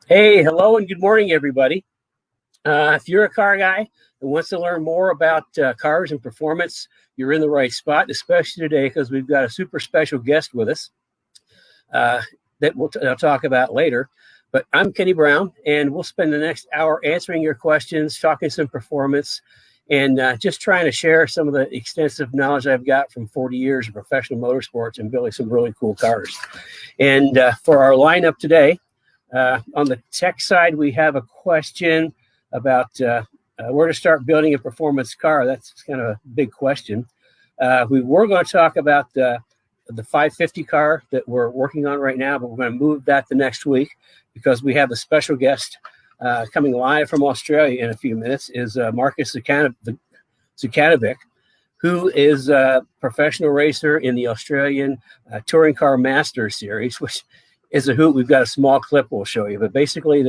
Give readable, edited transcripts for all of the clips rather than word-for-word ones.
Hey, hello, and good morning, everybody. If you're a car guy and wants to learn more about cars and performance, you're in the right spot, especially today because we've got a super special guest with us uh, that I'll talk about later. But I'm Kenny Brown, and we'll spend the next hour answering your questions, talking some performance, and just trying to share some of the extensive knowledge I've got from 40 years of professional motorsports and building some really cool cars. And for our lineup today, on the tech side, we have a question about where to start building a performance car. That's kind of a big question. We were going to talk about the 550 car that we're working on right now, but we're going to move that the next week because we have a special guest coming live from Australia in a few minutes, is Marcus Zukanovic, who is a professional racer in the Australian Touring Car Masters Series, which is a hoot. We've got a small clip we'll show you, but basically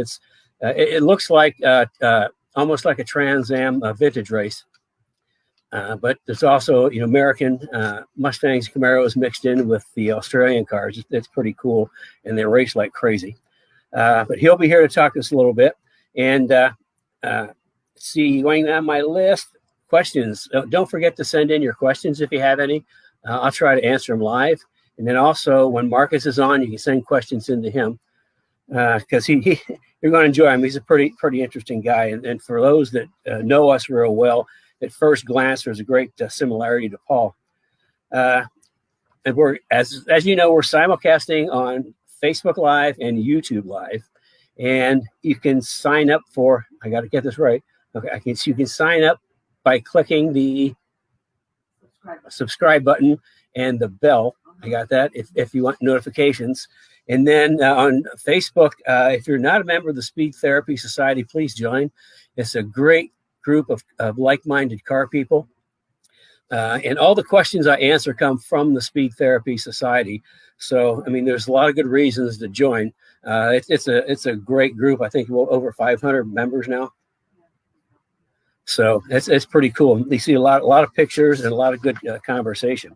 it looks like almost like a Trans Am vintage race. But there's also, American Mustangs, Camaros mixed in with the Australian cars. It's pretty cool, and they race like crazy. But he'll be here to talk to us a little bit. And see, going down my list, questions. Don't forget to send in your questions if you have any. I'll try to answer them live. And then also, when Marcus is on, you can send questions into him because you're going to enjoy him. He's a pretty interesting guy. And for those that know us real well, at first glance, there's a great similarity to Paul. And we're, as you know, we're simulcasting on Facebook Live and YouTube Live. And you can sign up for, I got to get this right. Okay, you can sign up by clicking the subscribe button and the bell. I got that if you want notifications. And then on Facebook, if you're not a member of the Speed Therapy Society, please join. It's a great group of like-minded car people. And all the questions I answer come from the Speed Therapy Society. So, I mean, there's a lot of good reasons to join. It's a great group. I think we're over 500 members now. So it's pretty cool. You see a lot of pictures and a lot of good conversation.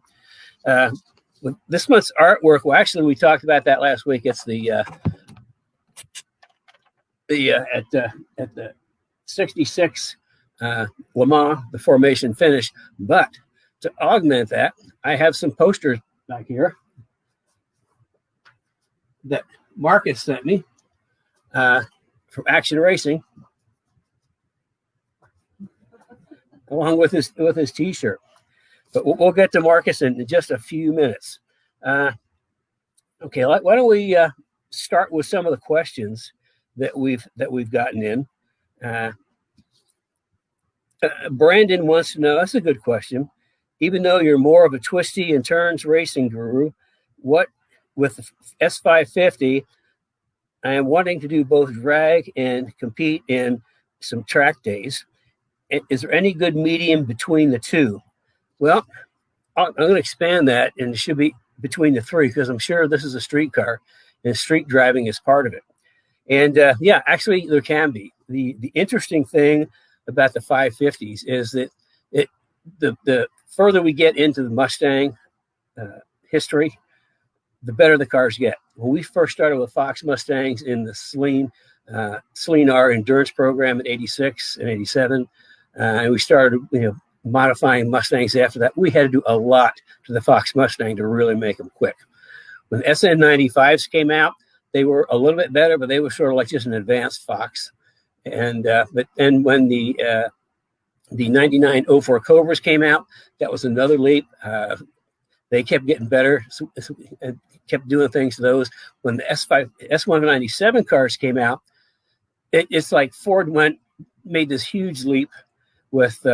This month's artwork, well, actually, we talked about that last week. It's at the 66 Le Mans, the formation finish. But to augment that, I have some posters back here that Marcus sent me from Action Racing, along with his T-shirt. But we'll get to Marcus in just a few minutes. Okay, why don't we start with some of the questions that we've gotten in. Brandon wants to know, that's a good question. Even though you're more of a twisty and turns racing guru, what with the S550, I am wanting to do both drag and compete in some track days. Is there any good medium between the two? Well, I'm going to expand that, and it should be between the three because I'm sure this is a street car, and street driving is part of it. And yeah, actually, there can be. The interesting thing about the 550s is that the further we get into the Mustang history, the better the cars get. When we first started with Fox Mustangs in the Celine R endurance program in '86 and '87, and we started, modifying Mustangs after that, we had to do a lot to the Fox Mustang to really make them quick. When SN95s came out, they were a little bit better, but they were sort of like just an advanced Fox. And but then when the 9904 Cobras came out, that was another leap. They kept getting better and kept doing things to those. When the S197 cars came out, it's like Ford made this huge leap with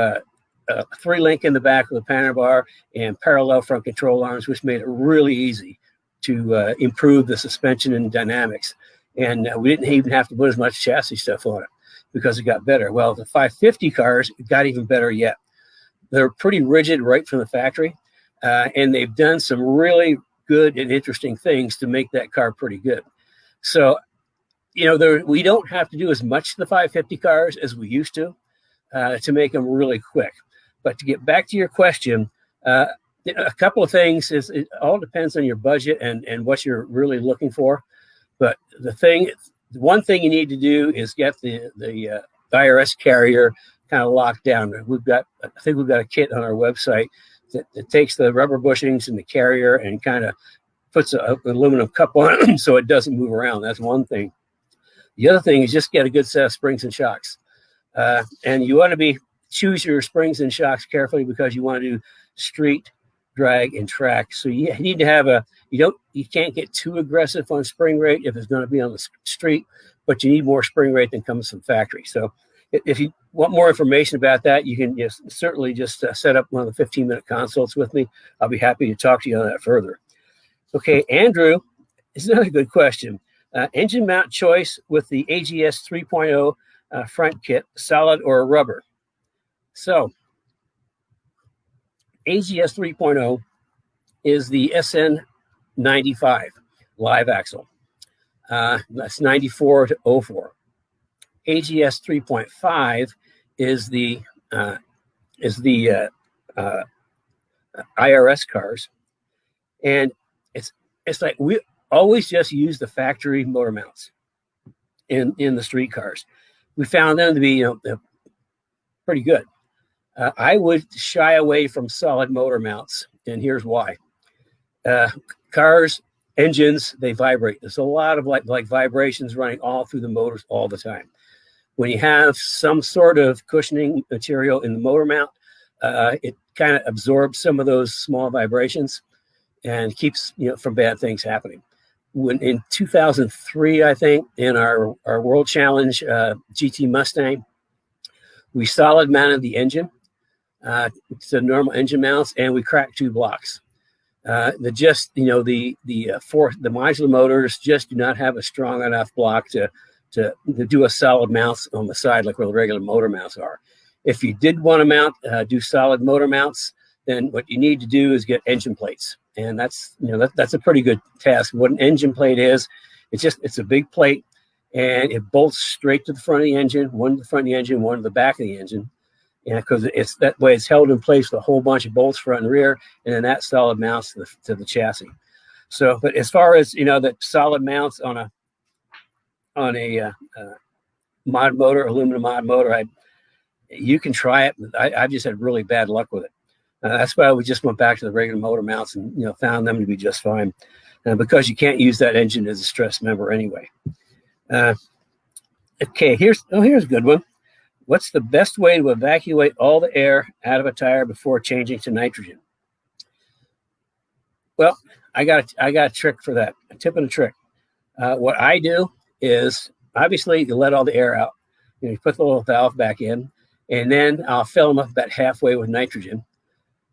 3-link in the back of the panel bar and parallel front control arms, which made it really easy to improve the suspension and dynamics. And we didn't even have to put as much chassis stuff on it because it got better. Well, the 550 cars got even better yet. They're pretty rigid right from the factory, and they've done some really good and interesting things to make that car pretty good. So, we don't have to do as much to the 550 cars as we used to make them really quick. But to get back to your question, a couple of things is it all depends on your budget and what you're really looking for. But the thing The one thing you need to do is get the IRS carrier kind of locked down. I think we've got a kit on our website that takes the rubber bushings and the carrier and kind of puts an aluminum cup on it so it doesn't move around. That's one thing. The other thing is just get a good set of springs and shocks. And you want to choose your springs and shocks carefully because you want to do street, drag, and track. So you need to have you can't get too aggressive on spring rate if it's going to be on the street, but you need more spring rate than comes from factory. So if you want more information about that, you can certainly just set up one of the 15-minute consults with me. I'll be happy to talk to you on that further. Okay, Andrew, this is another good question. Engine mount choice with the AGS 3.0 front kit, solid or rubber? So, AGS 3.0 is the SN95 live axle. That's 94 to 04. AGS 3.5 is the IRS cars, and it's like we always just use the factory motor mounts in the street cars. We found them to be pretty good. I would shy away from solid motor mounts, and here's why. Cars, engines, they vibrate. There's a lot of like vibrations running all through the motors all the time. When you have some sort of cushioning material in the motor mount, it kind of absorbs some of those small vibrations and keeps from bad things happening. When in 2003, I think, in our World Challenge GT Mustang, we solid mounted the engine to normal engine mounts, and we cracked 2 blocks. The modular motors just do not have a strong enough block to do a solid mount on the side like where the regular motor mounts are. If you did want to do solid motor mounts, then what you need to do is get engine plates, and that's a pretty good task. What an engine plate is, it's a big plate, and it bolts straight to the front of the engine, one to the front of the engine, one to the back of the engine, and because it's that way, it's held in place with a whole bunch of bolts front and rear, and then that solid mounts to the chassis. So, but as far as the solid mounts on a mod motor, aluminum mod motor, you can try it. I've just had really bad luck with it. That's why we just went back to the regular motor mounts and found them to be just fine, because you can't use that engine as a stress member anyway. Okay, here's a good one. What's the best way to evacuate all the air out of a tire before changing to nitrogen? Well, I got a trick for that. A tip and a trick. What I do is obviously you let all the air out. You put the little valve back in, and then I'll fill them up about halfway with nitrogen.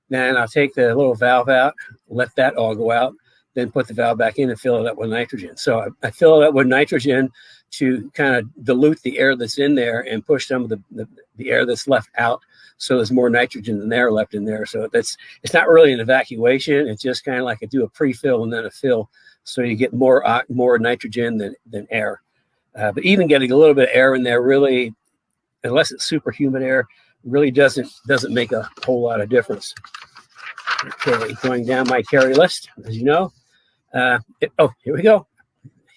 Then I'll take the little valve out, let that all go out, then put the valve back in and fill it up with nitrogen. So I fill it up with nitrogen to kind of dilute the air that's in there and push some of the air that's left out. So there's more nitrogen than air left in there. So it's not really an evacuation. It's just kind of like I do a pre-fill and then a fill. So you get more nitrogen than air. But even getting a little bit of air in there really, unless it's super humid air, really doesn't make a whole lot of difference. Okay, going down my carry list, as you know. Here we go.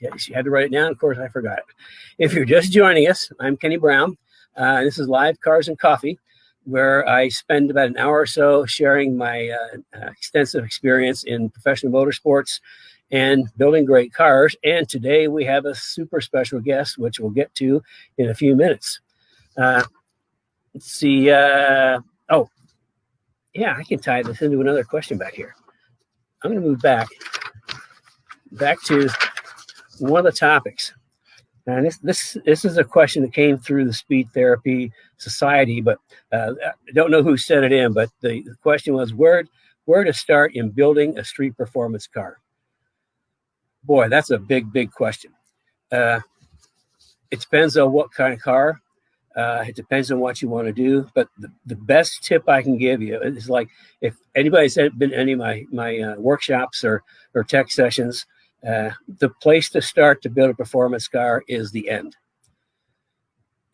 Yes, you had to write it down. Of course, I forgot it. If you're just joining us, I'm Kenny Brown. This is Live Cars and Coffee, where I spend about an hour or so sharing my extensive experience in professional motorsports and building great cars. And today we have a super special guest, which we'll get to in a few minutes. Let's see. I can tie this into another question back here. I'm going to move back to one of the topics. And this is a question that came through the Speed Therapy Society, but I don't know who sent it in, but the question was where to start in building a street performance car. Boy, that's a big question. It depends on what kind of car. It depends on what you want to do. But the best tip I can give you is, like, if anybody's been to any of my workshops or tech sessions, the place to start to build a performance car is the end.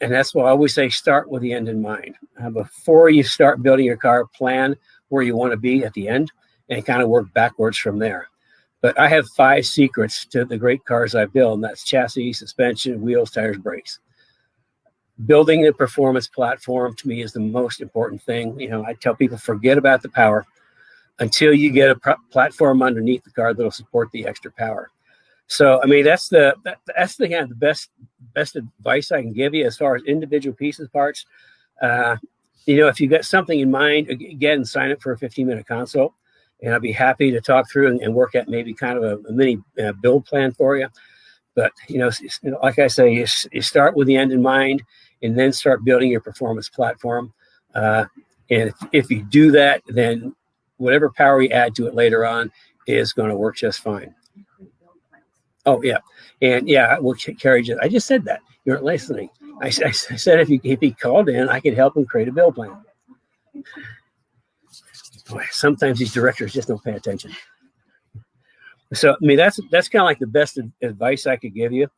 And that's why I always say start with the end in mind. Before you start building your car, plan where you want to be at the end and kind of work backwards from there. But I have 5 secrets to the great cars I build, and that's chassis, suspension, wheels, tires, brakes. Building a performance platform to me is the most important thing. You know, I tell people, forget about the power until you get a platform underneath the car that'll support the extra power. So, I mean, that's the kind of the best advice I can give you as far as individual pieces, parts. You know, if you got something in mind, again, sign up for a 15-minute consult, and I'll be happy to talk through and work at maybe kind of a mini build plan for you. But, you know, like I say, you start with the end in mind, and then start building your performance platform. And if you do that, then whatever power you add to it later on is going to work just fine. Oh, yeah. And yeah, we'll carry just, I just said that. You weren't listening. I said if he called in, I could help him create a build plan. Boy, sometimes these directors just don't pay attention. So, I mean, that's kind of like the best advice I could give you.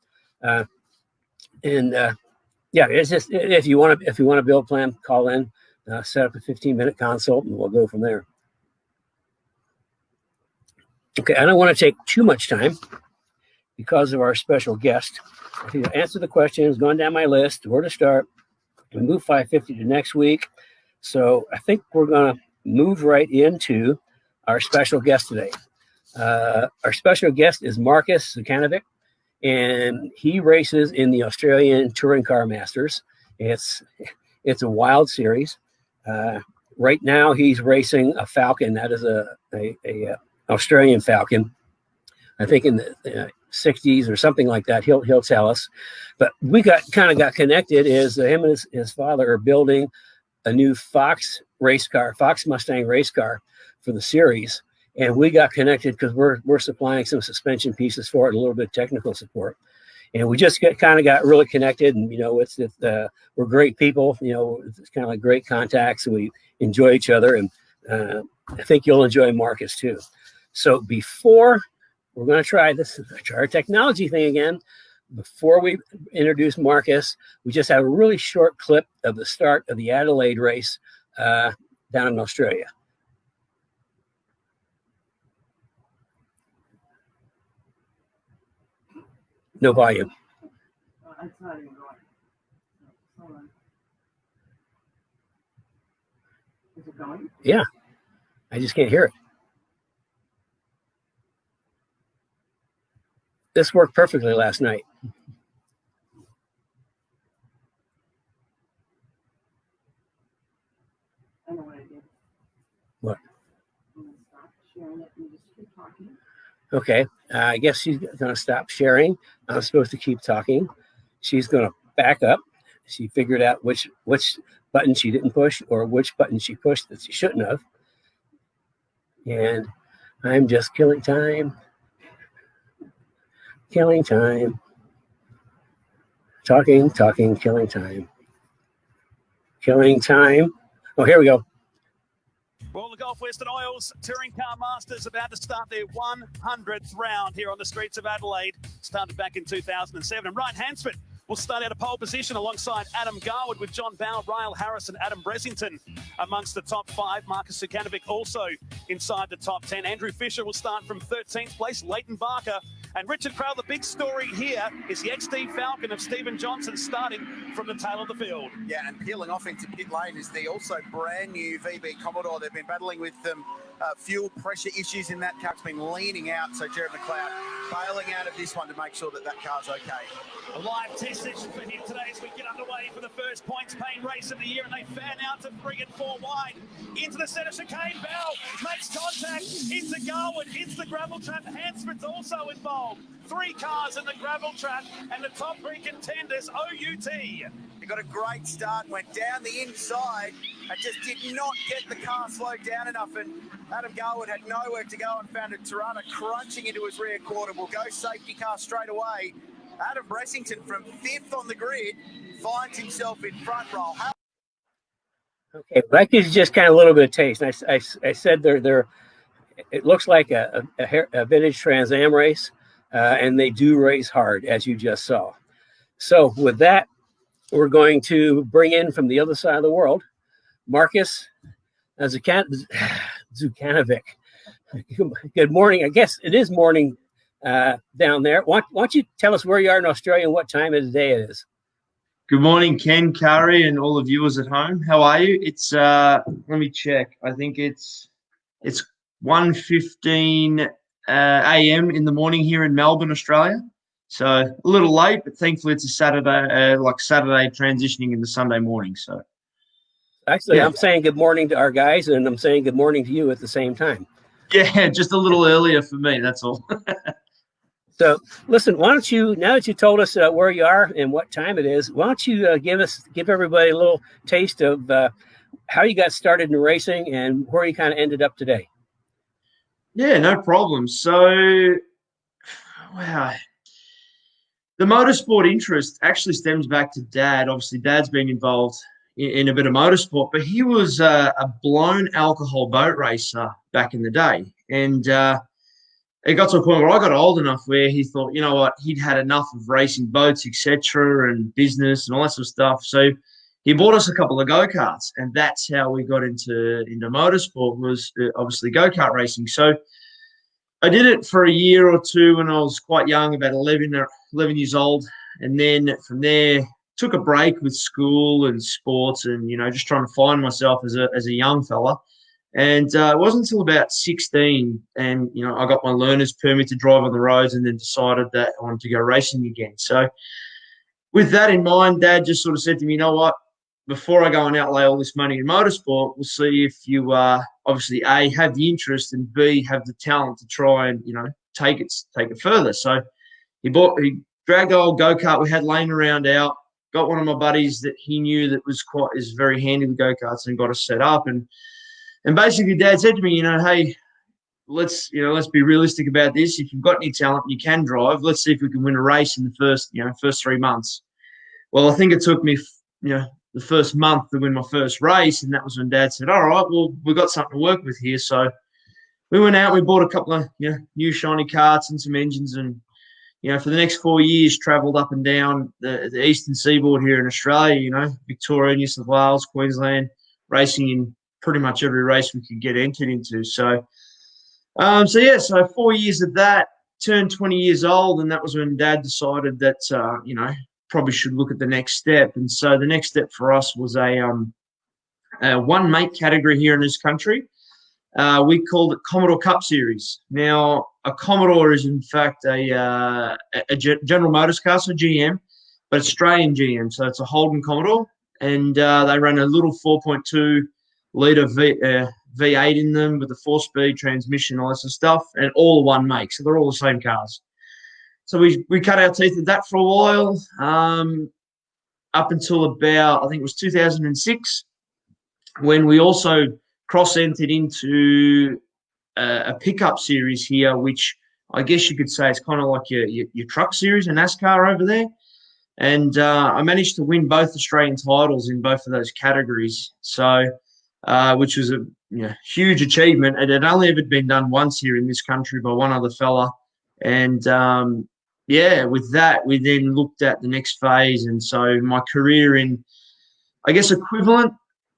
Yeah, it's just if you want to build a plan, call in, set up a 15-minute consult, and we'll go from there. Okay, I don't want to take too much time because of our special guest. If you answer the questions, going down my list, where to start, we move 550 to next week. So I think we're going to move right into our special guest today. Our special guest is Marcus Zukanovic, and he races in the Australian Touring Car Masters. It's a wild series. Right now, he's racing a Falcon. That is a Australian Falcon. I think in the 60s or something like that. He'll tell us. But we got connected as him and his father are building a new Fox Mustang race car for the series. And we got connected because we're supplying some suspension pieces for it, a little bit of technical support. And we just got really connected. And, you know, we're great people. You know, it's kind of like great contacts, and we enjoy each other. And I think you'll enjoy Marcus too. So before we're going to try our technology thing again, before we introduce Marcus, we just have a really short clip of the start of the Adelaide race down in Australia. No volume. It's not even going. Hold on. Is it going? Yeah. I just can't hear it. This worked perfectly last night. I know what I did. What? I'm going to stop sharing it and just keep talking. Okay. I guess she's going to stop sharing. I'm supposed to keep talking. She's going to back up. She figured out which button she didn't push or which button she pushed that she shouldn't have. And I'm just killing time. Killing time. Talking, killing time. Killing time. Oh, here we go. Well, the Gulf Western Oils Touring Car Masters about to start their 100th round here on the streets of Adelaide. Started back in 2007. And Ryan Hansford will start out a pole position alongside Adam Garwood with John Bowe, Ryle Harris and Adam Bressington amongst the top 5. Marcus Zukanovic also inside the top 10. Andrew Fisher will start from 13th place. Leighton Barker and Richard Crowell. The big story here is the XD Falcon of Stephen Johnson starting from the tail of the field. Yeah, and peeling off into pit lane is the also brand new VB Commodore. They've been battling with fuel pressure issues in that car. It's been leaning out, so Jared McLeod bailing out of this one to make sure that car's okay. A live test session for him today as we get underway for the first points pain race of the year, and they fan out to 3 and 4 wide into the centre chicane. Bell makes contact into Garwood, hits the gravel trap. Hansford's also involved. 3 cars in the gravel trap, and the top 3 contenders, OUT. He got a great start, went down the inside and just did not get the car slowed down enough, and Adam Garwood had nowhere to go and found a Tirana crunching into his rear quarter. Will go safety car straight away. Adam Bressington from 5th on the grid finds himself in front row. Okay, that gives you just kind of a little bit of taste. I said they're it looks like a vintage Trans Am race, and they do race hard, as you just saw. So with that, we're going to bring in from the other side of the world, Marcus Zukanovic. Good morning. I guess it is morning down there. Why don't you tell us where you are in Australia and what time of the day it is? Good morning, Ken, Curry, and all the viewers at home. How are you? It's let me check. I think it's 1:15 a.m. in the morning here in Melbourne, Australia. So a little late, but thankfully it's a Saturday, Saturday transitioning into Sunday morning. So Actually, yeah. I'm saying good morning to our guys, and I'm saying good morning to you at the same time. Yeah, just a little earlier for me. That's all. So, listen, why don't you, now that you told us where you are and what time it is, why don't you give everybody a little taste of how you got started in racing and where you kind of ended up today? Yeah, no problem. So, wow. The motorsport interest actually stems back to Dad. Obviously, Dad's been involved in a bit of motorsport, but he was a blown alcohol boat racer back in the day. And it got to a point where I got old enough where he thought, you know what, he'd had enough of racing boats, etc., and business and all that sort of stuff. So he bought us a couple of go-karts, and that's how we got into motorsport, was obviously go-kart racing. So I did it for a year or two when I was quite young, about 11 years old. And then from there, took a break with school and sports and, just trying to find myself as a young fella. And it wasn't until about 16 and, I got my learner's permit to drive on the roads and then decided that I wanted to go racing again. So with that in mind, Dad just sort of said to me, you know what, before I go and outlay all this money in motorsport, we'll see if you obviously, A, have the interest and B, have the talent to try and, take it further. So he dragged the old go-kart we had laying around out, got one of my buddies that he knew that is very handy with go-karts and got us set up. And basically, Dad said to me, hey, let's be realistic about this. If you've got any talent, you can drive. Let's see if we can win a race in the first 3 months. Well, I think it took me, the first month to win my first race, and that was when Dad said, all right, well, we've got something to work with here. So we went out, we bought a couple of new shiny karts and some engines, and for the next 4 years, travelled up and down the eastern seaboard here in Australia, Victoria, New South Wales, Queensland, racing in pretty much every race we could get entered into. So 4 years of that, turned 20 years old, and that was when Dad decided that, probably should look at the next step. And so the next step for us was a one mate category here in this country. We called it Commodore Cup Series. Now, a Commodore is in fact a General Motors car, so GM, but Australian GM. So it's a Holden Commodore, and they run a little 4.2 litre V8 in them with a 4-speed transmission, all that sort of stuff, and all one make. So they're all the same cars. So we cut our teeth at that for a while, up until about, I think it was 2006, when we also cross-entered into a pickup series here, which I guess you could say is kind of like your truck series, a NASCAR over there. And I managed to win both Australian titles in both of those categories. So, which was a huge achievement. It had only ever been done once here in this country by one other fella. And with that, we then looked at the next phase. And so my career in, I guess, equivalent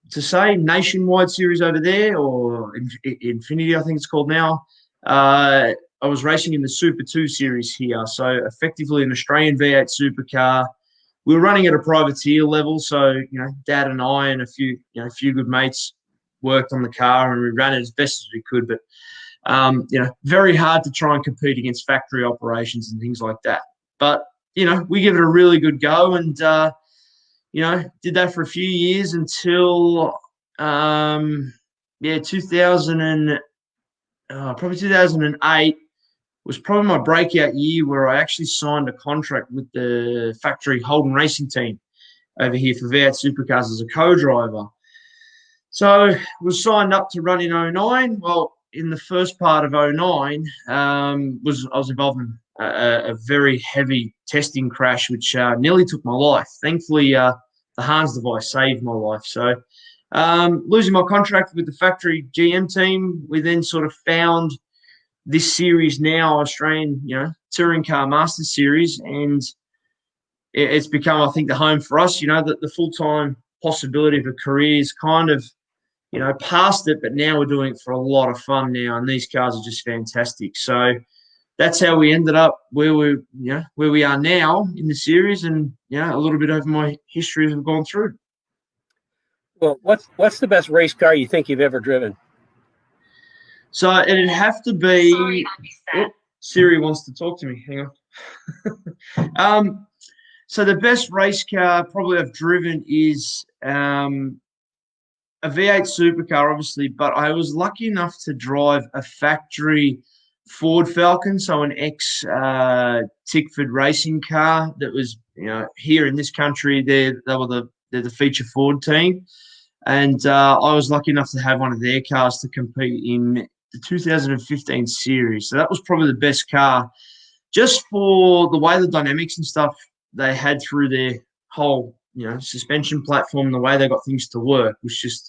to say nationwide series over there, or Infinity, I think it's called now. I was racing in the Super 2 series here. So effectively an Australian V8 supercar. We were running at a privateer level. So, Dad and I and a few good mates worked on the car, and we ran it as best as we could. But very hard to try and compete against factory operations and things like that. But, we give it a really good go, and, did that for a few years until, 2008 was probably my breakout year, where I actually signed a contract with the factory Holden Racing Team over here for V8 Supercars as a co-driver. So was signed up to run in 09. Well, in the first part of 09, I was involved in a very heavy testing crash, which nearly took my life. Thankfully, the Hans device saved my life. So losing my contract with the factory GM team, we then sort of found this series now, Australian, Touring Car Masters Series, and it's become, I think, the home for us. The full-time possibility of a career is kind of, past it, but now we're doing it for a lot of fun now, and these cars are just fantastic. So that's how we ended up where we are now in the series, and a little bit over my history as we've gone through. Well, what's the best race car you think you've ever driven? So it'd have to be. Siri wants to talk to me. Hang on. So the best race car probably I've driven is a V8 supercar, obviously, but I was lucky enough to drive a factory Ford Falcon, so an ex-Tickford racing car that was, here in this country. They're the feature Ford team, and I was lucky enough to have one of their cars to compete in the 2015 series. So that was probably the best car, just for the way the dynamics and stuff they had through their whole, suspension platform, the way they got things to work was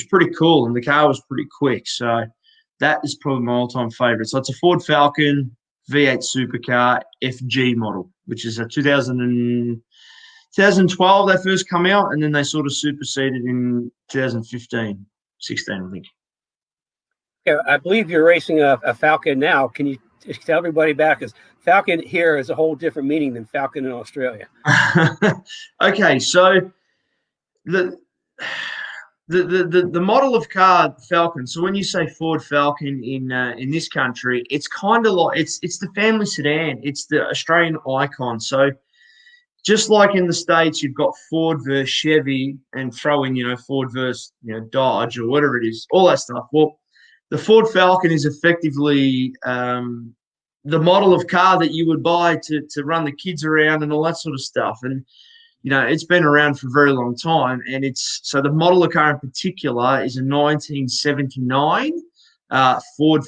pretty cool, and the car was pretty quick. So that is probably my all-time favorite. So it's a Ford Falcon V8 supercar FG model, which is a 2012 they first come out, and then they sort of superseded in 2015, 16, I think. Yeah, I believe you're racing a Falcon now. Can you tell everybody about it? Because Falcon here is a whole different meaning than Falcon in Australia. Okay, so the model of car Falcon. So when you say Ford Falcon in this country, it's kind of like it's the family sedan. It's the Australian icon. So just like in the States, you've got Ford versus Chevy, and throw in Ford versus Dodge or whatever it is, all that stuff. Well, the Ford Falcon is effectively the model of car that you would buy to run the kids around and all that sort of stuff. And it's been around for a very long time, and so the model of car in particular is a 1979 Ford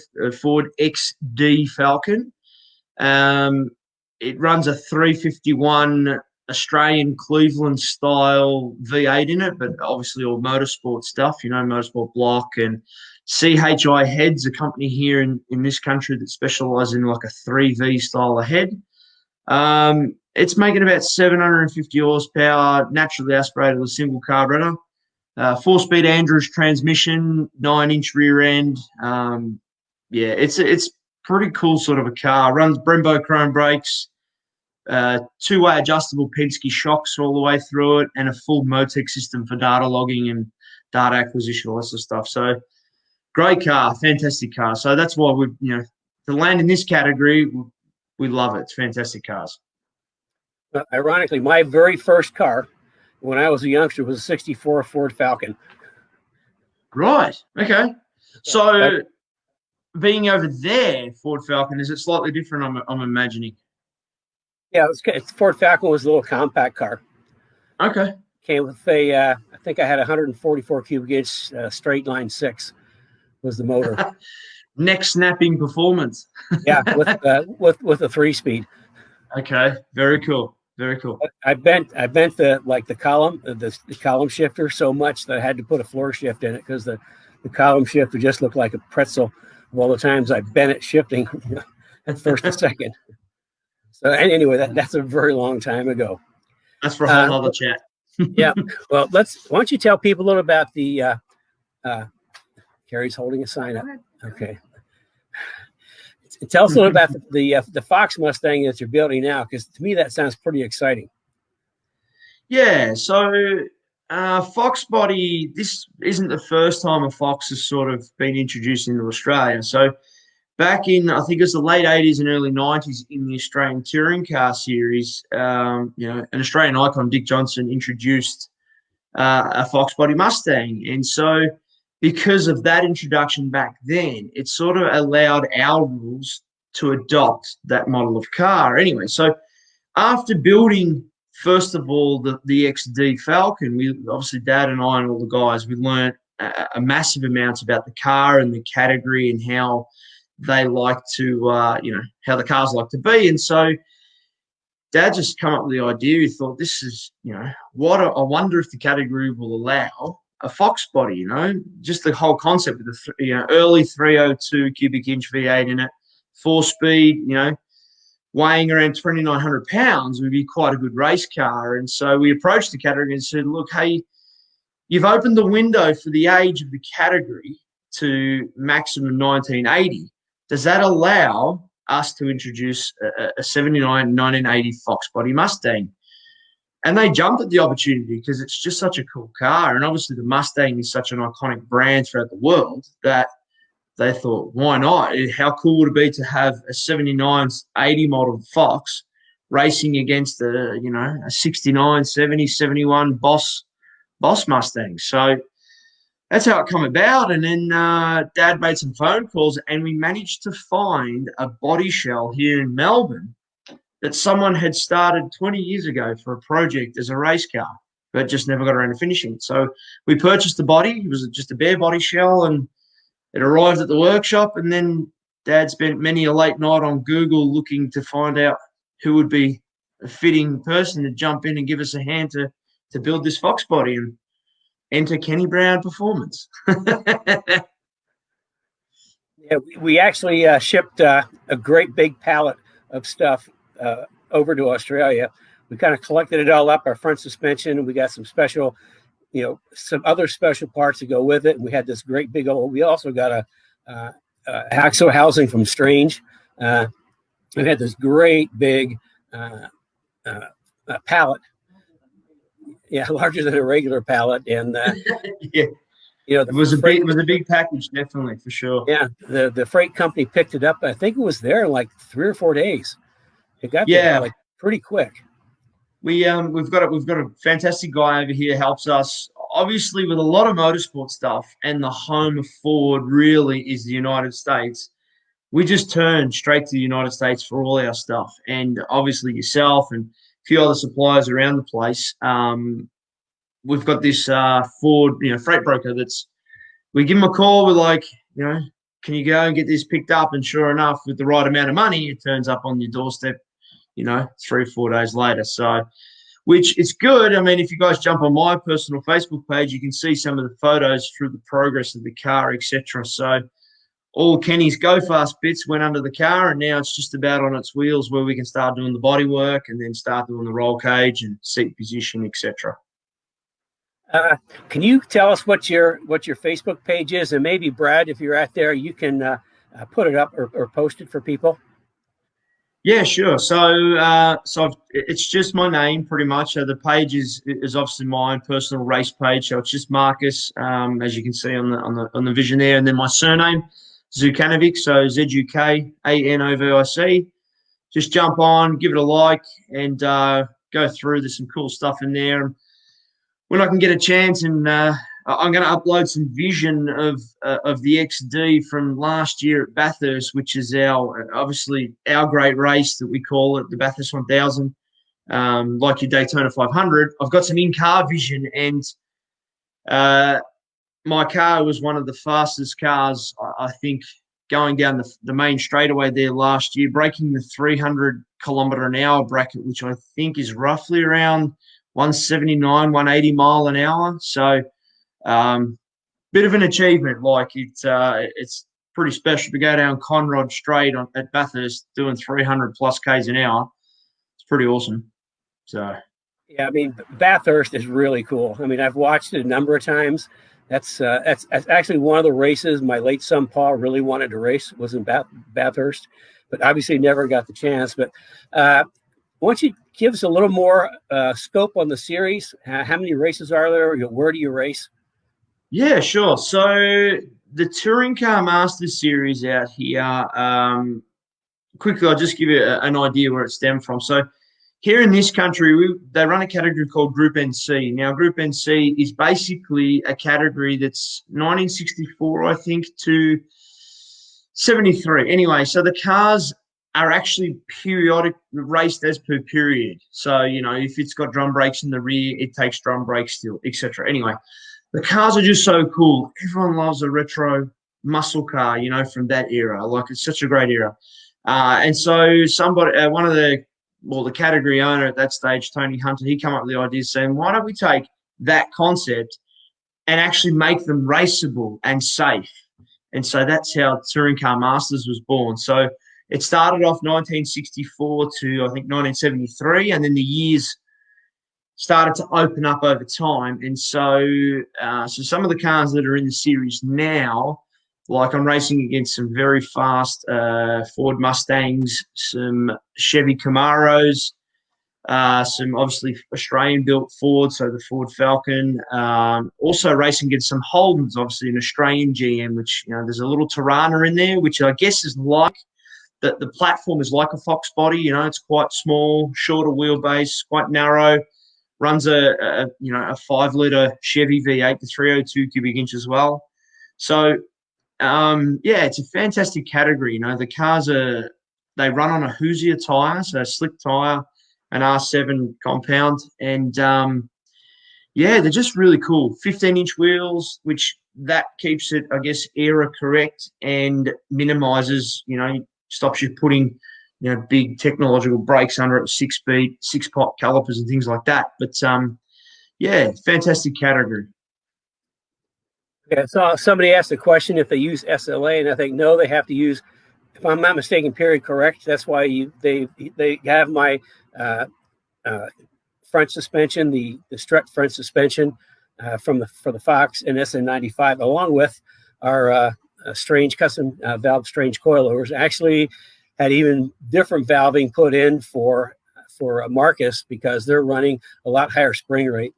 XD Falcon. It runs a 351 Australian Cleveland style V8 in it, but obviously all motorsport stuff, motorsport block, and CHI Heads, a company here in this country that specialises in like a 3V style of head. It's making about 750 horsepower, naturally aspirated with a single carburetor, 4-speed Andrews transmission, 9-inch rear end. It's pretty cool sort of a car. Runs Brembo chrome brakes, two-way adjustable Penske shocks all the way through it, and a full Motec system for data logging and data acquisition, all that sort of stuff. So great car, fantastic car. So that's why to land in this category, we love it. It's fantastic cars. Ironically, my very first car when I was a youngster was a 64 Ford Falcon. Right. Okay. So being over there, Ford Falcon, is it slightly different? I'm imagining. Yeah, Ford Falcon was a little compact car. Okay. Came with I think I had 144 cubic inch straight line 6 was the motor. Neck snapping performance. Yeah, with a 3-speed. Okay, very cool. Very cool. I bent the column shifter so much that I had to put a floor shift in it, because the column shifter just looked like a pretzel of all the times I bent it shifting at first and second. So anyway, that's a very long time ago. That's for a whole other chat. Yeah. Well, why don't you tell people a little about the Carrie's holding a sign up. Okay. Tell us a little about the Fox Mustang that you're building now, because to me that sounds pretty exciting. Yeah, so Fox body, this isn't the first time a Fox has sort of been introduced into Australia. So back in, I think it was the late 80s and early 90s, in the Australian touring car series, an Australian icon, Dick Johnson, introduced a Fox body Mustang. And so because of that introduction back then, it sort of allowed our rules to adopt that model of car. Anyway, so after building, first of all, the XD Falcon, we obviously, Dad and I and all the guys, we learned a massive amount about the car and the category and how they like to, how the cars like to be. And so Dad just come up with the idea. He thought, this is, I wonder if the category will allow a Fox body, just the whole concept of the, early 302 cubic inch V8 in it, 4-speed, weighing around 2,900 pounds would be quite a good race car. And so we approached the category and said, look, hey, you've opened the window for the age of the category to maximum 1980. Does that allow us to introduce a 79 1980 Fox body Mustang? And they jumped at the opportunity because it's just such a cool car. And obviously the Mustang is such an iconic brand throughout the world that they thought, why not? How cool would it be to have a 79 80 model Fox racing against a 69, 70, 71 Boss Mustang? So that's how it come about. And then Dad made some phone calls and we managed to find a body shell here in Melbourne that someone had started 20 years ago for a project as a race car, but just never got around to finishing it. So we purchased the body. It was just a bare body shell, and it arrived at the workshop. And then Dad spent many a late night on Google looking to find out who would be a fitting person to jump in and give us a hand to build this Fox body, and enter Kenny Brown Performance. Yeah, we actually shipped a great big pallet of stuff over to Australia. We kind of collected it all up, our front suspension, and we got some special, some other special parts to go with it. And we had this great big old, we also got a axle housing from Strange. We had this great big pallet. Yeah, larger than a regular pallet. And, yeah. It was a big package, definitely, for sure. Yeah, the freight company picked it up. I think it was there in like 3 or 4 days. It got there like pretty quick. We've got a fantastic guy over here, helps us obviously with a lot of motorsport stuff, and the home of Ford really is the United States. We just turn straight to the United States for all our stuff, and obviously yourself and a few other suppliers around the place. We've got this Ford, freight broker we give them a call. We're like, can you go and get this picked up? And sure enough, with the right amount of money, it turns up on your doorstep, 3 or 4 days later. So, which is good. I mean, if you guys jump on my personal Facebook page, you can see some of the photos through the progress of the car, etc. So all Kenny's go-fast bits went under the car, and now it's just about on its wheels where we can start doing the body work and then start doing the roll cage and seat position, etc. Can you tell us what your Facebook page is? And maybe, Brad, if you're out there, you can put it up or post it for people. Yeah, sure. So it's just my name pretty much. The page is obviously my personal race page. So it's just Marcus, as you can see on the vision there, and then my surname, Zukanovic. So Zukanovic. Just jump on, give it a like, and go through. There's some cool stuff in there. When I can get a chance, and I'm going to upload some vision of the XD from last year at Bathurst, which is obviously our great race that we call it, the Bathurst 1000, like your Daytona 500. I've got some in-car vision, and my car was one of the fastest cars, I think, going down the main straightaway there last year, breaking the 300 kilometre an hour bracket, which I think is roughly around 179, 180 mile an hour. So bit of an achievement. Like it's pretty special to go down Conrod Straight at Bathurst doing 300 plus Ks an hour. It's pretty awesome. So yeah, I mean, Bathurst is really cool. I mean, I've watched it a number of times. That's actually one of the races my late son Paul really wanted to race, was in Bathurst, but obviously never got the chance. But why don't you give us a little more scope on the series? How many races are there? Where do you race? Yeah, sure. So the Touring Car Masters series out here, quickly, I'll just give you an idea where it stemmed from. So here in this country, they run a category called Group NC. Now, Group NC is basically a category that's 1964, I think, to 73. Anyway, so the cars are actually periodic, raced as per period. So, if it's got drum brakes in the rear, it takes drum brakes still, etc. Anyway, the cars are just so cool. Everyone loves a retro muscle car, from that era. Like, it's such a great era. And so somebody, the category owner at that stage, Tony Hunter, he came up with the idea saying, why don't we take that concept and actually make them raceable and safe? And so that's how Touring Car Masters was born. So it started off 1964 to, I think, 1973, and then the years started to open up over time. And so some of the cars that are in the series now, like I'm racing against some very fast Ford Mustangs, some Chevy Camaros, some obviously Australian-built Ford, so the Ford Falcon. Also racing against some Holdens, obviously an Australian GM, which, there's a little Tirana in there, which I guess is like the platform is like a Fox body. It's quite small, shorter wheelbase, quite narrow. Runs a 5-litre Chevy V8 to 302 cubic inch as well. So it's a fantastic category. The cars they run on a Hoosier tyre, so a slick tyre, an R7 compound, and they're just really cool. 15-inch wheels, which that keeps it, I guess, era correct and minimises, stops you putting, big technological brakes under it, 6-speed, 6-pot calipers and things like that. But fantastic category. Yeah, so somebody asked a question if they use SLA, and I think no, they have to use, if I'm not mistaken, period correct. That's why they have my front suspension, the strut front suspension for the Fox and SN95, along with our strange custom valve strange coilovers. Actually had even different valving put in for Marcus, because they're running a lot higher spring rate.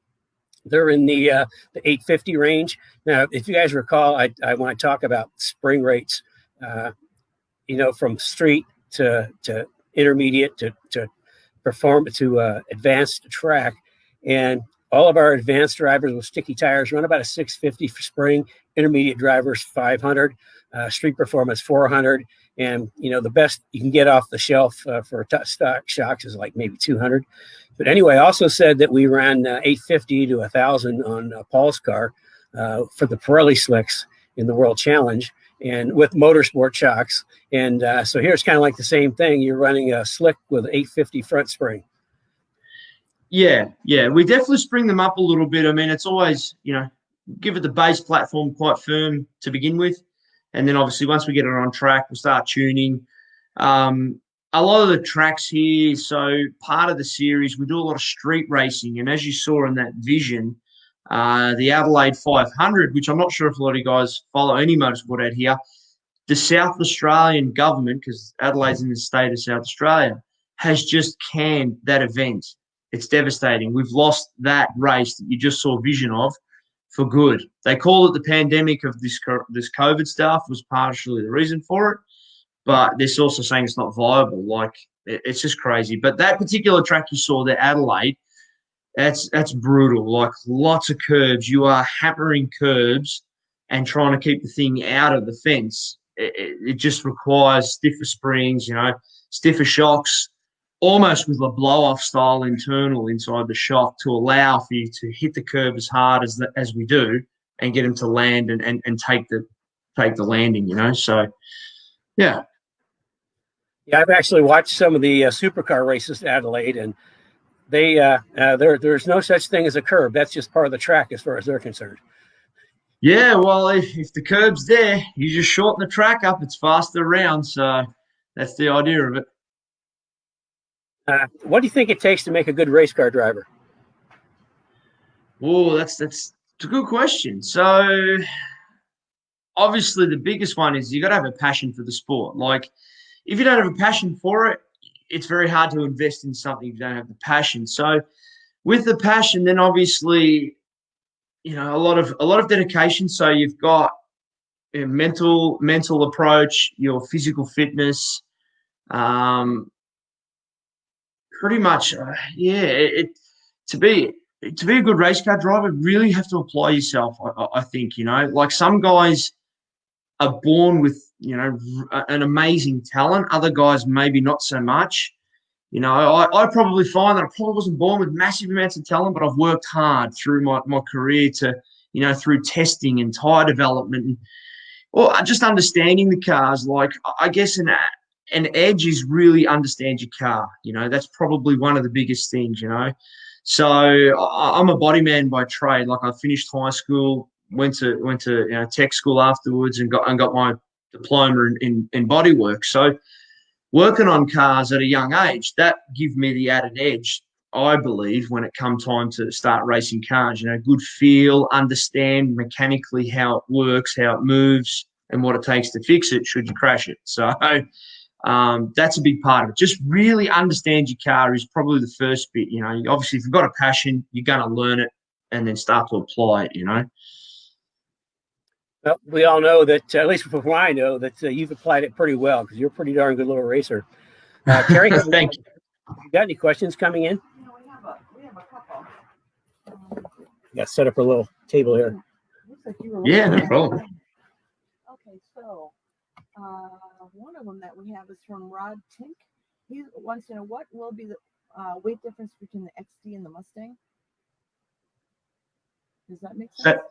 They're in the 850 range. Now, if you guys recall, I when I talk about spring rates, from street to intermediate to perform to advanced track, and all of our advanced drivers with sticky tires run about a 650 for spring. Intermediate drivers 500, street performance 400, and the best you can get off the shelf for stock shocks is like maybe 200. But anyway, I also said that we ran 850 to 1,000 on Paul's car for the Pirelli slicks in the World Challenge, and with motorsport shocks. And so here's kind of like the same thing. You're running a slick with 850 front spring. Yeah, we definitely spring them up a little bit. I mean, it's always, give it the base platform quite firm to begin with. And then obviously once we get it on track, we'll start tuning. A lot of the tracks here, so part of the series, we do a lot of street racing. And as you saw in that vision, the Adelaide 500, which I'm not sure if a lot of you guys follow any motorsport out here, the South Australian government, because Adelaide's in the state of South Australia, has just canned that event. It's devastating. We've lost that race that you just saw vision of for good. They call it the pandemic of this COVID stuff was partially the reason for it, but they're also saying it's not viable. Like, it's just crazy. But that particular track you saw there, Adelaide, that's brutal. Like, lots of curbs. You are hammering curbs and trying to keep the thing out of the fence. It just requires stiffer springs, stiffer shocks, almost with a blow-off style internal inside the shock to allow for you to hit the curb as hard as we do and get them to land and take the landing, So, yeah. Yeah, I've actually watched some of the supercar races at Adelaide, and they there's no such thing as a curb. That's just part of the track as far as they're concerned. Yeah, well, if the curb's there, you just shorten the track up. It's faster around, so that's the idea of it. What do you think it takes to make a good race car driver? Oh, that's a good question. So, obviously, the biggest one is you got to have a passion for the sport. Like, if you don't have a passion for it, it's very hard to invest in something if you don't have the passion. So, with the passion, then obviously, a lot of dedication. So you've got a mental approach, your physical fitness, pretty much, to be a good race car driver, really have to apply yourself. I think, like some guys are born with, an amazing talent. Other guys maybe not so much. I probably find that I probably wasn't born with massive amounts of talent, but I've worked hard through my career to, through testing and tyre development, and just understanding the cars. Like, I guess an edge is really understand your car. That's probably one of the biggest things. So I'm a body man by trade. Like, I finished high school, went to tech school afterwards, and got my diploma in bodywork. So, working on cars at a young age, that give me the added edge I believe, when it come time to start racing cars. You know, good feel, understand mechanically how it works, how it moves, and what it takes to fix it should you crash it. So that's a big part of it. Just really understand your car is probably the first bit. You know, obviously, if you've got a passion, you're going to learn it and then start to apply it, you know. Well, we all know that, at least from what I know, that you've applied it pretty well because you're a pretty darn good little racer. Terry, Thank you. you got any questions coming in? You know, we have a couple. Yeah, set up a little table here. Looks like you were Yeah, no looking at problem. it. Okay, so one of them that we have is from Rod Tink. He wants to know what will be the weight difference between the XD and the Mustang. Does that make sense?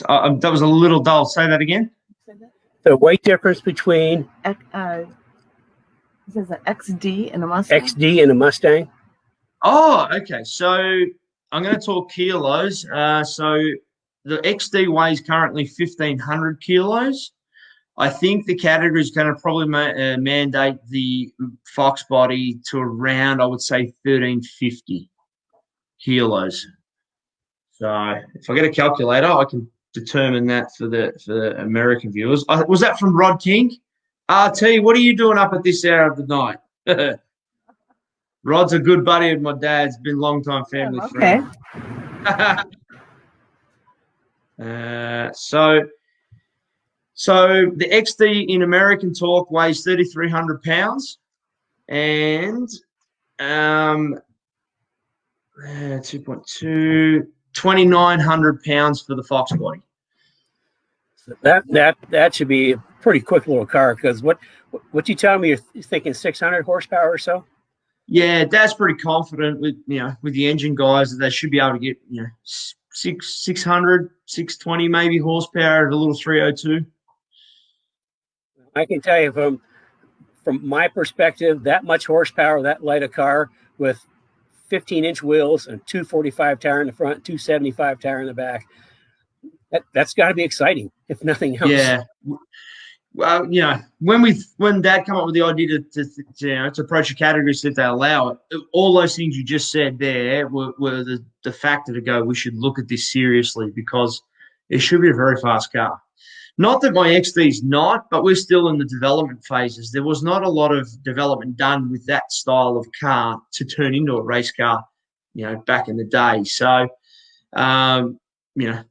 That was a little dull. Say that again. Say that? The weight difference between It says an XD and a Mustang. XD and a Mustang. Oh, okay. So I'm going to talk kilos. So the XD weighs currently 1,500 kilos. I think the category is going to probably mandate the Fox body to around, I would say, 1,350 kilos. So if I get a calculator, I can determine that for the American viewers. Was that from Rod King? RT, what are you doing up at this hour of the night? Rod's a good buddy of my dad's, been a long-time family friend. So the XD in American talk weighs 3,300 pounds, and 2.2,290 pounds for the Fox body. So that should be a pretty quick little car because what you tell me you're thinking 600 horsepower or so? Yeah, Dad's pretty confident with the engine guys that they should be able to get 600, 620 maybe horsepower at a little 302. I can tell you from my perspective, that much horsepower, that light a car with 15-inch wheels and 245 tire in the front, 275 tire in the back. That's got to be exciting, if nothing else. Yeah. Well, when Dad came up with the idea to approach a category so that they allow it, all those things you just said there were the factor to go, we should look at this seriously because it should be a very fast car. Not that my XD's not, but we're still in the development phases. There was not a lot of development done with that style of car to turn into a race car, back in the day. So,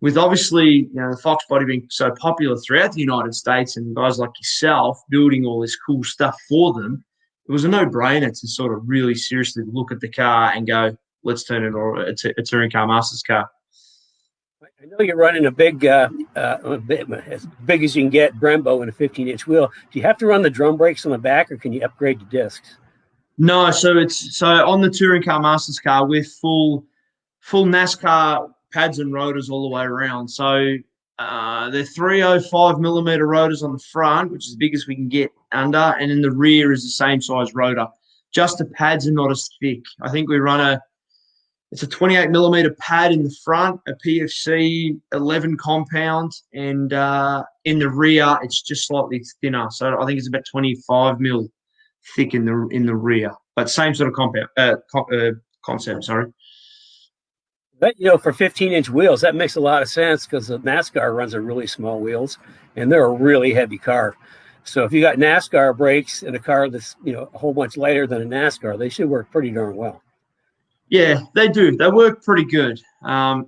with obviously, the Fox body being so popular throughout the United States and guys like yourself building all this cool stuff for them, it was a no-brainer to sort of really seriously look at the car and go, let's turn it into a touring car masters car. I know you're running a big, as big as you can get Brembo and a 15-inch wheel. Do you have to run the drum brakes on the back, or can you upgrade the discs? No, so on the touring car masters car, we're full NASCAR pads and rotors all the way around. So they're 305 millimeter rotors on the front, which is as big as we can get under, and in the rear is the same size rotor. Just the pads are not as thick. I think we run it's a 28 millimeter pad in the front, a PFC 11 compound, and in the rear it's just slightly thinner. So I think it's about 25 mil thick in the rear, but same sort of concept. Sorry. But, for 15-inch wheels, that makes a lot of sense because the NASCAR runs a really small wheels, and they're a really heavy car. So if you got NASCAR brakes in a car that's, a whole bunch lighter than a NASCAR, they should work pretty darn well. Yeah, they do. They work pretty good.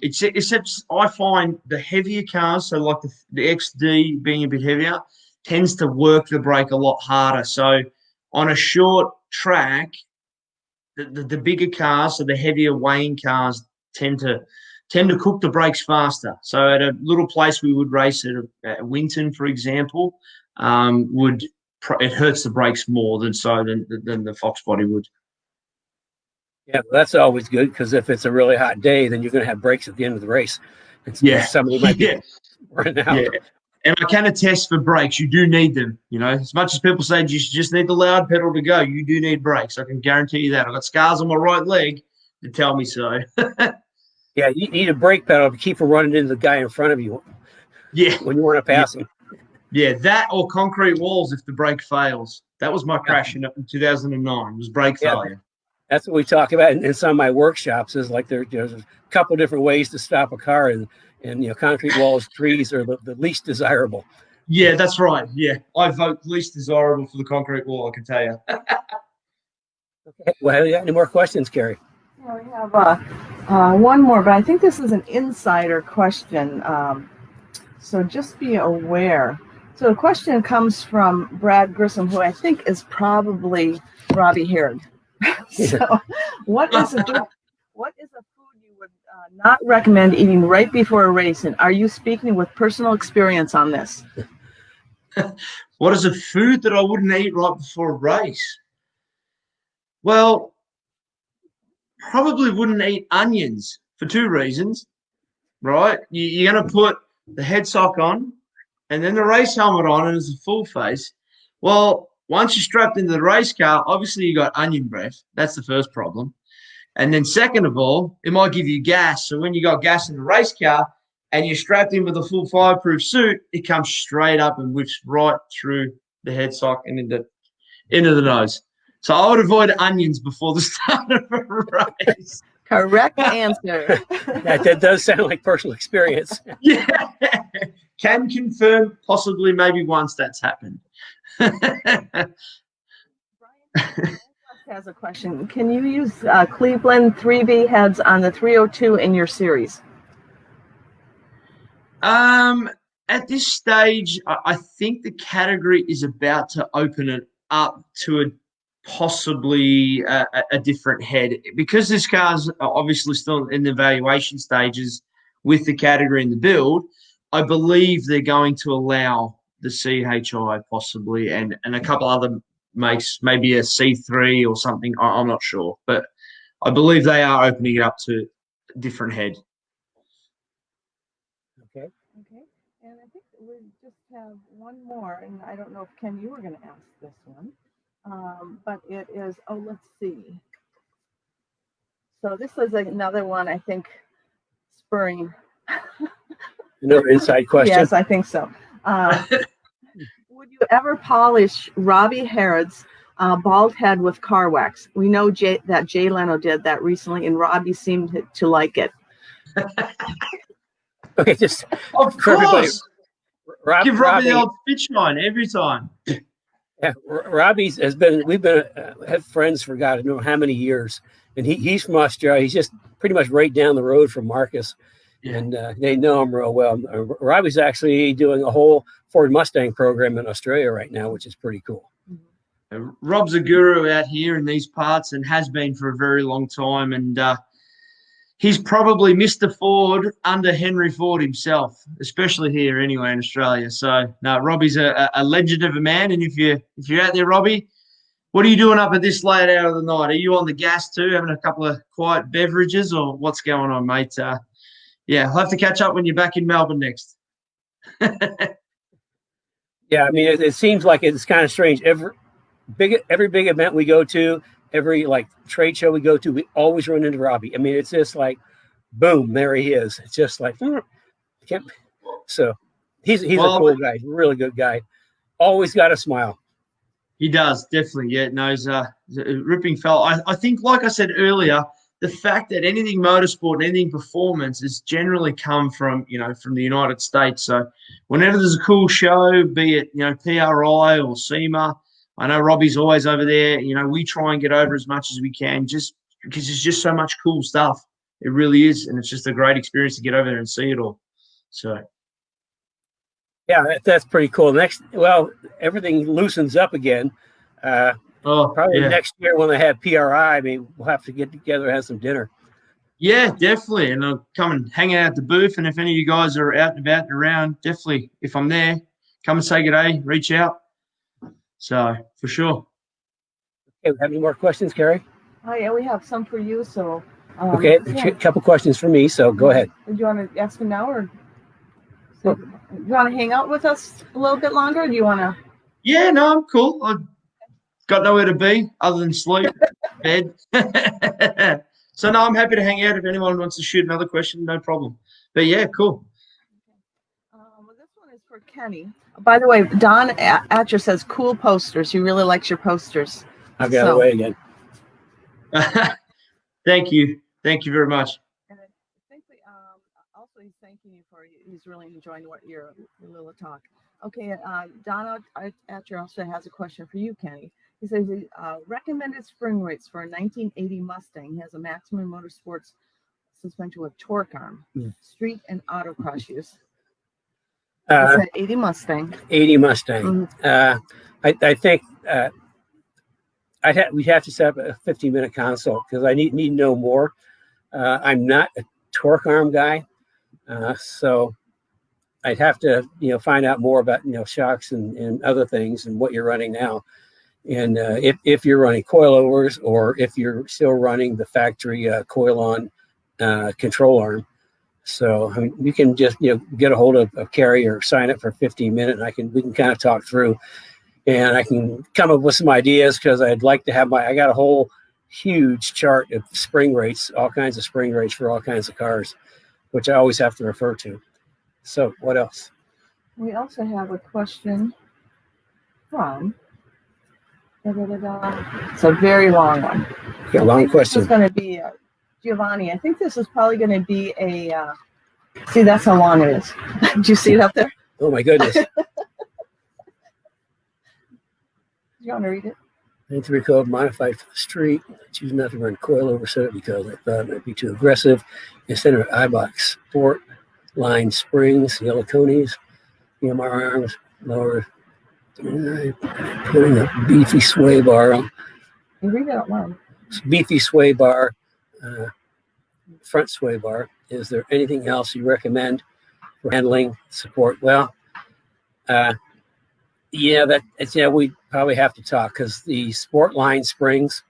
Except I find the heavier cars, so like the XD being a bit heavier, tends to work the brake a lot harder. So on a short track, the bigger cars, so the heavier weighing cars, tend to cook the brakes faster. So at a little place we would race at Winton, for example, it hurts the brakes more than the Fox body would. Yeah, well, that's always good because if it's a really hot day, then you're going to have brakes at the end of the race. And somebody might be running out. Yeah. And I can attest for brakes, you do need them. As much as people say you just need the loud pedal to go, you do need brakes. I can guarantee you that. I've got scars on my right leg to tell me so. Yeah, you need a brake pedal to keep from running into the guy in front of you. Yeah. When you want to pass him. Yeah, that or concrete walls if the brake fails. That was my crash in 2009. It was brake failure. That's what we talk about in some of my workshops. Is like there's a couple different ways to stop a car, and concrete walls, trees are the least desirable. Yeah, that's right. Yeah, I vote least desirable for the concrete wall, I can tell you. Okay. Well, have you got any more questions, Carrie? Yeah, we have one more, but I think this is an insider question. So just be aware. So the question comes from Brad Grissom, who I think is probably Robbie Herod. So what is a food you would not recommend eating right before a race? And are you speaking with personal experience on this? What is a food that I wouldn't eat right before a race? Well, probably wouldn't eat onions for two reasons, right? You're going to put the head sock on and then the race helmet on, and it's a full face. Well, once you're strapped into the race car, obviously you got onion breath. That's the first problem. And then second of all, it might give you gas. So when you got gas in the race car and you're strapped in with a full fireproof suit, it comes straight up and whips right through the head sock and into the nose. So I would avoid onions before the start of a race. Correct answer. That does sound like personal experience. Yeah. Can confirm possibly maybe once that's happened. Brian has a question. Can you use Cleveland 3V heads on the 302 in your series? At this stage, I think the category is about to open it up to a possibly a different head, because this car's obviously still in the evaluation stages with the category and the build. I believe they're going to allow the CHI possibly and a couple other makes, maybe a C3 or something. I'm not sure, but I believe they are opening it up to a different head. Okay. And I think we just have one more, and I don't know if Ken, you were going to ask this one. But it is, let's see. So this is another one, I think, spurring. Another inside question. Yes, I think so. Would you ever polish Robbie Herod's bald head with car wax? We know that Jay Leno did that recently, and Robbie seemed to like it. Okay, just of course. Give Robbie the old fit shine every time. Yeah, Robbie's we've been have friends for God, I don't know how many years, and he's from Australia. He's just pretty much right down the road from Marcus, and they know him real well. Robbie's actually doing a whole Ford Mustang program in Australia right now, which is pretty cool. Rob's a guru out here in these parts and has been for a very long time, and he's probably Mr. Ford under Henry Ford himself, especially here anyway in Australia. So, no, Robbie's a legend of a man. And if you're out there, Robbie, what are you doing up at this late hour of the night? Are you on the gas too, having a couple of quiet beverages, or what's going on, mate? Yeah, I'll have to catch up when you're back in Melbourne next. Yeah, I mean, it seems like it's kind of strange. Every big event we go to, every trade show we go to, we always run into Robbie. I mean, it's just like, boom, there he is. It's just like, so he's a cool guy, really good guy. Always got a smile. He does, definitely. Yeah, no, he's a ripping fella. I think, like I said earlier, the fact that anything motorsport and anything performance has generally come from the United States. So whenever there's a cool show, be it PRI or SEMA, I know Robbie's always over there. We try and get over as much as we can, just because there's just so much cool stuff. It really is, and it's just a great experience to get over there and see it all. So, yeah, that's pretty cool. Everything loosens up again. Probably next year when they have PRI, I mean, we'll have to get together and have some dinner. Yeah, definitely. And I'll come and hang out at the booth. And if any of you guys are out and about and around, definitely, if I'm there, come and say good day, reach out. So, for sure. Okay, we have any more questions, Carrie? Oh, yeah, we have some for you. So, okay, a couple questions for me. So, go ahead. Do you want to ask them now, or do you want to hang out with us a little bit longer? Or do you want to? Yeah, no, I'm cool. I've got nowhere to be other than sleep, bed. So, no, I'm happy to hang out. If anyone wants to shoot another question, no problem. But, yeah, cool. This one is for Kenny. By the way, Don Atcher says cool posters. He really likes your posters. I've got away again. Thank you. Thank you very much. And I think also he's thanking you he's really enjoying what your little talk. Okay, Donna at your house has a question for you, Kenny. He says recommended spring rates for a 1980 Mustang. He has a Maximum Motorsports suspension with torque arm, street and autocross use. It's an 80 Mustang. 80 Mustang. I think we'd have to set up a 15-minute consult because I need to know more. I'm not a torque arm guy, so I'd have to find out more about shocks and other things and what you're running now, and if you're running coilovers or if you're still running the factory coil-on control arm. So I mean, you can just get a hold of Carrie or sign up for 15 minutes, and we can kind of talk through, and I can come up with some ideas because I'd like to have I got a whole huge chart of spring rates, all kinds of spring rates for all kinds of cars, which I always have to refer to. So what else? We also have a question from. It's a very long one. Yeah, long question. This is going to be Giovanni. I think this is probably going to be a. See, that's how long it is. Did you see it up there? Oh my goodness. Do you want to read it? 93 code modified for the street. Choose not to run coilover setup because I thought it might be too aggressive. Instead of iBox sport line springs, yellow conies, EMR arms, lower. Putting a beefy sway bar on. You read it out loud. Beefy sway bar, front sway bar. Is there anything else you recommend for handling support? Well, we probably have to talk because the sport line springs,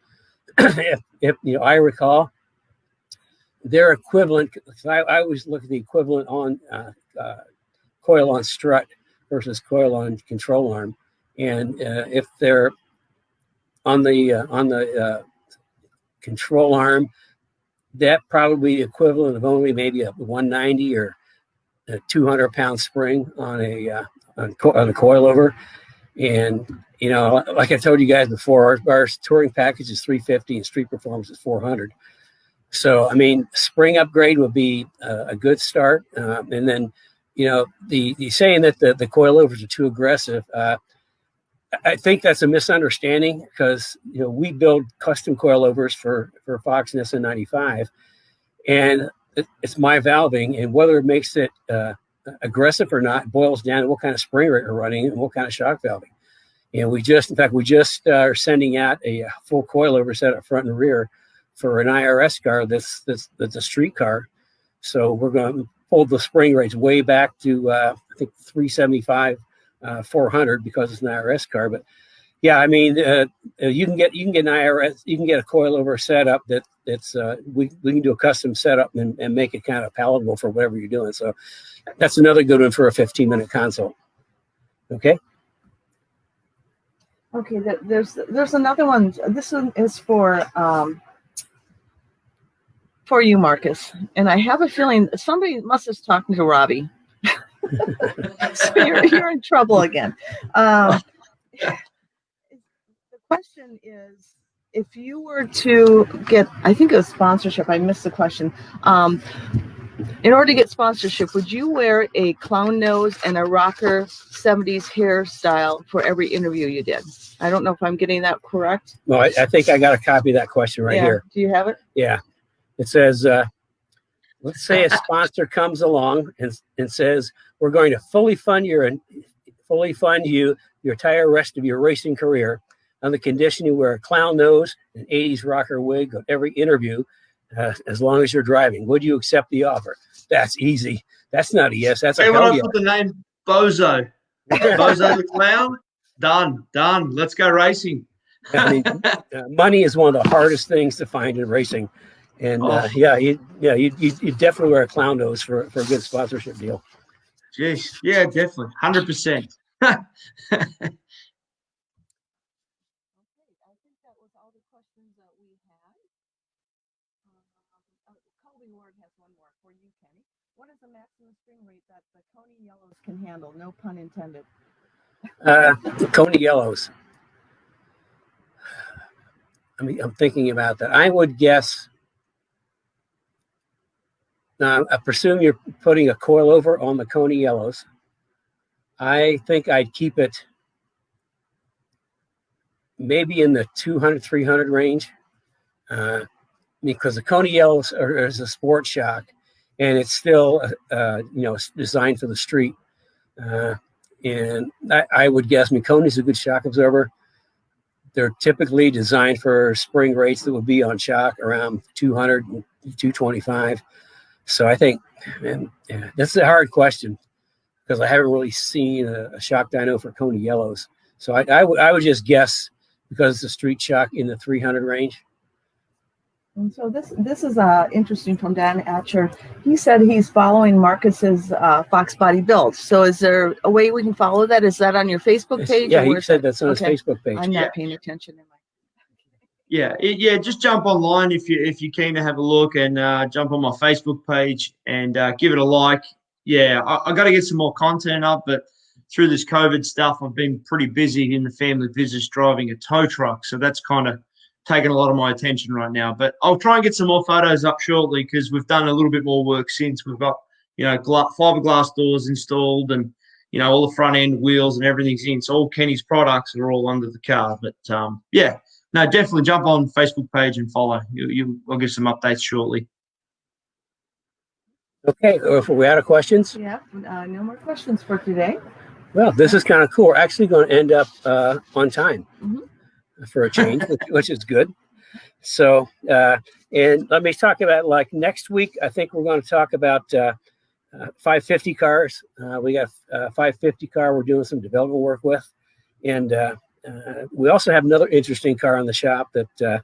if I recall, they're equivalent. I always look at the equivalent on coil on strut versus coil on control arm, and if they're on the control arm, that probably equivalent of only maybe a 190 or a 200-pound spring on a coilover. And like I told you guys before, our touring package is 350 and street performance is 400. So I mean, spring upgrade would be a good start, and then the saying that the coilovers are too aggressive. I think that's a misunderstanding because we build custom coilovers for Fox and SN95, and it's my valving, and whether it makes it aggressive or not boils down to what kind of spring rate we're running and what kind of shock valving. And we just are sending out a full coilover set up front and rear for an IRS car that's a street car. So we're going to pull the spring rates way back to I think 375, 400 because it's an IRS car. But yeah, I mean, you can get an IRS, you can get a coilover setup that's we can do a custom setup and make it kind of palatable for whatever you're doing. So that's another good one for a 15-minute consult. Okay. Okay, there's another one. This one is for you, Marcus, and I have a feeling somebody must have talked to Robbie. So you're in trouble again. The question is, if you were to get, I think it was sponsorship. I missed the question. In order to get sponsorship, would you wear a clown nose and a rocker 70s hairstyle for every interview you did? I don't know if I'm getting that correct. No, I think I got a copy of that question right here. Do you have it? Yeah. It says, let's say a sponsor comes along and says, we're going to fully fund you your entire rest of your racing career on the condition you wear a clown nose and 80s rocker wig on every interview as long as you're driving. Would you accept the offer? That's easy. That's not a yes. That's a hell when yes. I put the name Bozo. Bozo the clown. Done. Let's go racing. I mean, money is one of the hardest things to find in racing. And you definitely wear a clown nose for a good sponsorship deal. Jeez, yeah, definitely, 100%. What is the maximum spring rate that the Coney Yellows can handle? No pun intended. The Coney Yellows. I'm thinking about that. I would guess. Now, I presume you're putting a coilover on the Coney Yellows. I think I'd keep it maybe in the 200, 300 range, because the Coney Yellows is a sports shock, and it's still, designed for the street. And I would guess, Coney's a good shock absorber. They're typically designed for spring rates that would be on shock around 200 and 225. So I think, that's a hard question because I haven't really seen a shock dyno for Coney Yellows. So I would just guess, because it's a street shock, in the 300 range. And so this is interesting from Dan Atcher. He said he's following Marcus's Fox Body build. So is there a way we can follow that? Is that on your Facebook page? Yeah, he said that's on his Facebook page. I'm not paying attention. Just jump online if you're keen to have a look, and jump on my Facebook page and give it a like. Yeah, I got to get some more content up, but through this COVID stuff, I've been pretty busy in the family business driving a tow truck, so that's kind of taking a lot of my attention right now. But I'll try and get some more photos up shortly, because we've done a little bit more work since. We've got fiberglass doors installed, and all the front end wheels and everything's in. So all Kenny's products are all under the car. But no, definitely jump on Facebook page and follow. I'll give some updates shortly. Okay, if we're out of questions. Yeah, no more questions for today. Well, this is kind of cool. We're actually going to end up on time for a change, which is good. So, and let me talk about, like, next week, I think we're going to talk about 550 cars. We got a 550 car we're doing some development work with. And we also have another interesting car in the shop that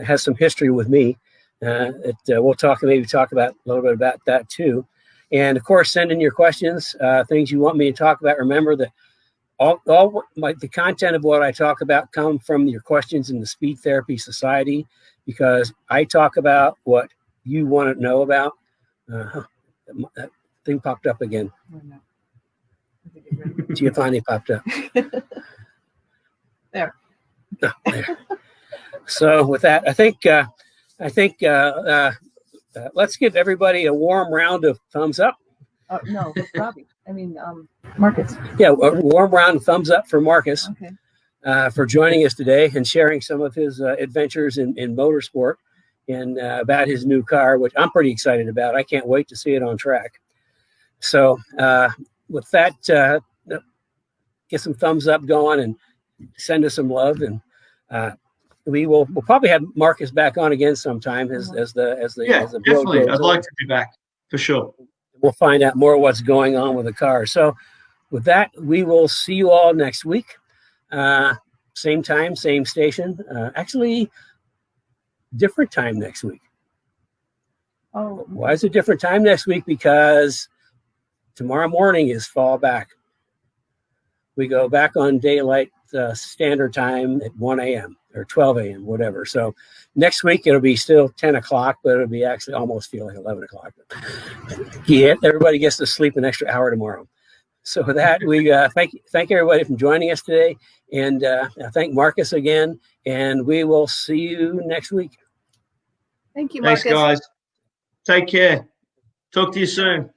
has some history with me. We'll talk about a little bit about that too. And of course, send in your questions, things you want me to talk about. Remember that the content of what I talk about come from your questions in the Speed Therapy Society, because I talk about what you want to know about. That thing popped up again. Giovanni popped up. There. Oh, there. So with that, I think let's give everybody a warm round of thumbs up. No, Robbie. I mean, Marcus. Yeah, a warm round of thumbs up for Marcus. Okay. For joining us today and sharing some of his adventures in motorsport and about his new car, which I'm pretty excited about. I can't wait to see it on track. So with that, get some thumbs up going and send us some love, and we'll probably have Marcus back on again sometime as the definitely. I'd like to be back for sure. We'll find out more what's going on with the car. So with that, we will see you all next week. Same time, same station. Actually, different time next week. Oh, why is it different time next week? Because tomorrow morning is fall back. We go back on daylight standard time at 1 a.m. or 12 a.m., whatever. So next week, it'll be still 10 o'clock, but it'll be actually almost feel like 11 o'clock. Yeah, everybody gets to sleep an extra hour tomorrow. So with that, we thank everybody for joining us today, and thank Marcus again, and we will see you next week. Thank you, Marcus. Thanks, guys. Take care. Talk to you soon.